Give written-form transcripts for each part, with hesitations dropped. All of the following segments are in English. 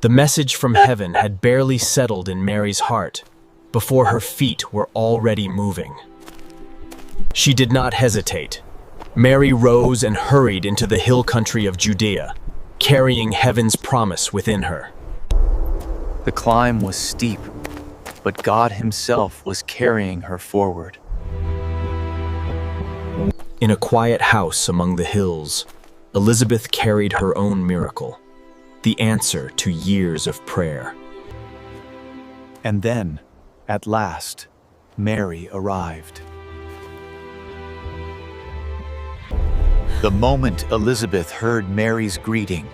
The message from heaven had barely settled in Mary's heart before her feet were already moving. She did not hesitate. Mary rose and hurried into the hill country of Judea, carrying heaven's promise within her. The climb was steep, but God Himself was carrying her forward. In a quiet house among the hills, Elizabeth carried her own miracle, the answer to years of prayer. And then, at last, Mary arrived. The moment Elizabeth heard Mary's greeting,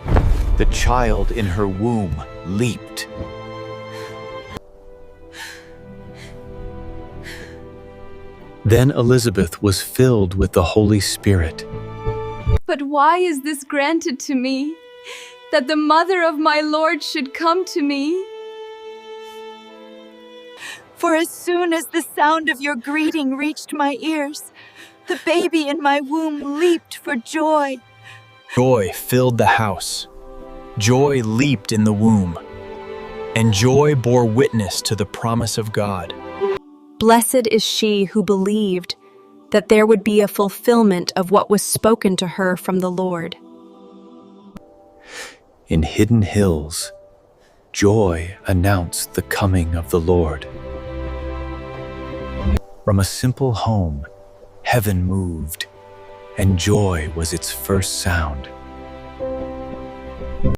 the child in her womb leaped. Then Elizabeth was filled with the Holy Spirit. But why is this granted to me, that the mother of my Lord should come to me? For as soon as the sound of your greeting reached my ears, the baby in my womb leaped for joy. Joy filled the house. Joy leaped in the womb. And joy bore witness to the promise of God. Blessed is she who believed that there would be a fulfillment of what was spoken to her from the Lord. In hidden hills, joy announced the coming of the Lord. From a simple home, heaven moved, and joy was its first sound.